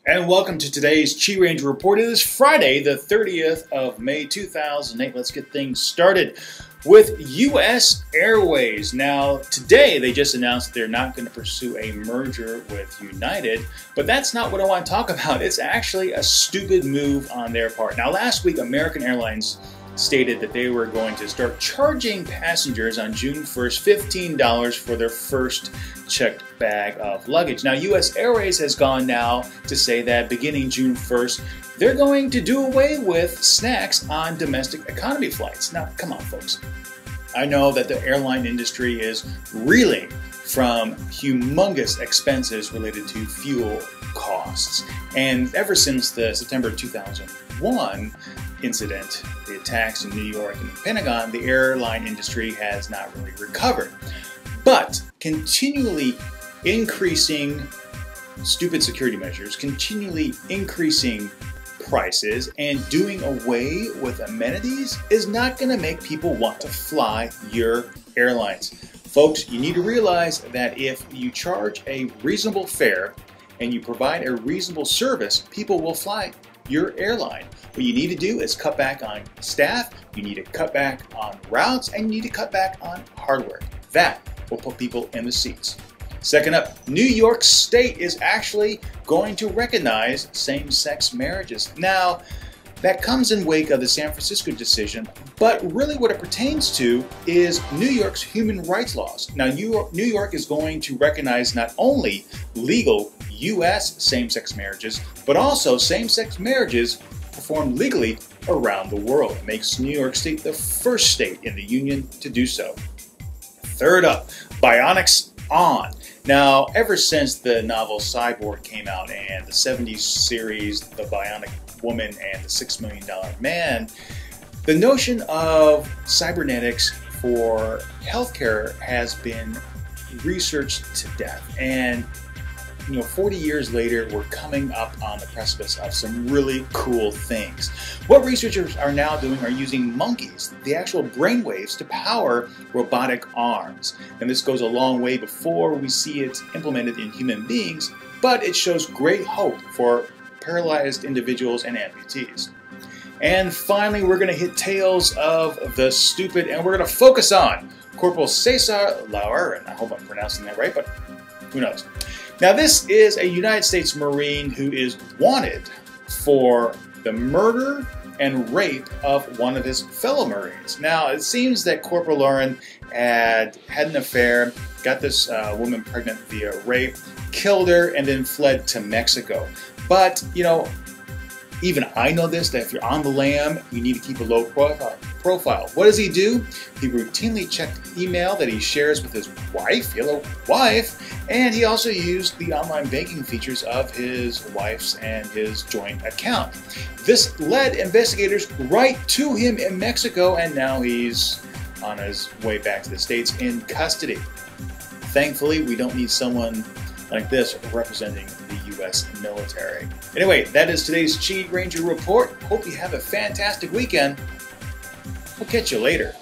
And welcome to today's QiRanger Report. It is Friday, the 30th of May, 2008. Let's get things started with U.S. Airways. Now, today they just announced they're not going to pursue a merger with United, but that's not what I want to talk about. It's actually a stupid move on their part. Now, last week, American Airlines stated that they were going to start charging passengers on June 1st $15 for their first checked bag of luggage. Now, U.S. Airways has gone now to say that beginning June 1st, they're going to do away with snacks on domestic economy flights. Now, come on, folks. I know that the airline industry is reeling from humongous expenses related to fuel costs. And ever since the September 2001 incident, the attacks in New York and the Pentagon, the airline industry has not really recovered. But continually increasing stupid security measures, continually increasing prices, and doing away with amenities is not going to make people want to fly your airlines. Folks, you need to realize that if you charge a reasonable fare and you provide a reasonable service, people will fly your airline. What you need to do is cut back on staff, you need to cut back on routes, and you need to cut back on hardware. That will put people in the seats. Second up, New York State is actually going to recognize same-sex marriages. Now, that comes in wake of the San Francisco decision, but really what it pertains to is New York's human rights laws. Now, New York is going to recognize not only legal U.S. same-sex marriages, but also same-sex marriages performed legally around the world. It makes New York State the first state in the union to do so. Third up, Bionics on. Now, ever since the novel Cyborg came out and the 70s series, The Bionic Woman and the $6 Million Man, the notion of cybernetics for healthcare has been researched to death. And 40 years later, we're coming up on the precipice of some really cool things. What researchers are now doing are using monkeys, the actual brainwaves, to power robotic arms. And this goes a long way before we see it implemented in human beings, but it shows great hope for paralyzed individuals and amputees. And finally, we're going to hit tales of the stupid, and we're going to focus on Corporal Cesar Lauer, and I hope I'm pronouncing that right, but who knows. Now, this is a United States Marine who is wanted for the murder and rape of one of his fellow Marines. Now, it seems that Corporal Lauren had an affair, got this woman pregnant via rape, killed her, and then fled to Mexico. But, even I know this, that if you're on the lam, you need to keep a low profile. What does he do? He routinely checked email that he shares with his wife, yellow wife, and he also used the online banking features of his wife's and his joint account. This led investigators right to him in Mexico, and now he's on his way back to the States in custody. Thankfully, we don't need someone like this representing the U.S. military. Anyway, that is today's QiRanger Report. Hope you have a fantastic weekend. We'll catch you later.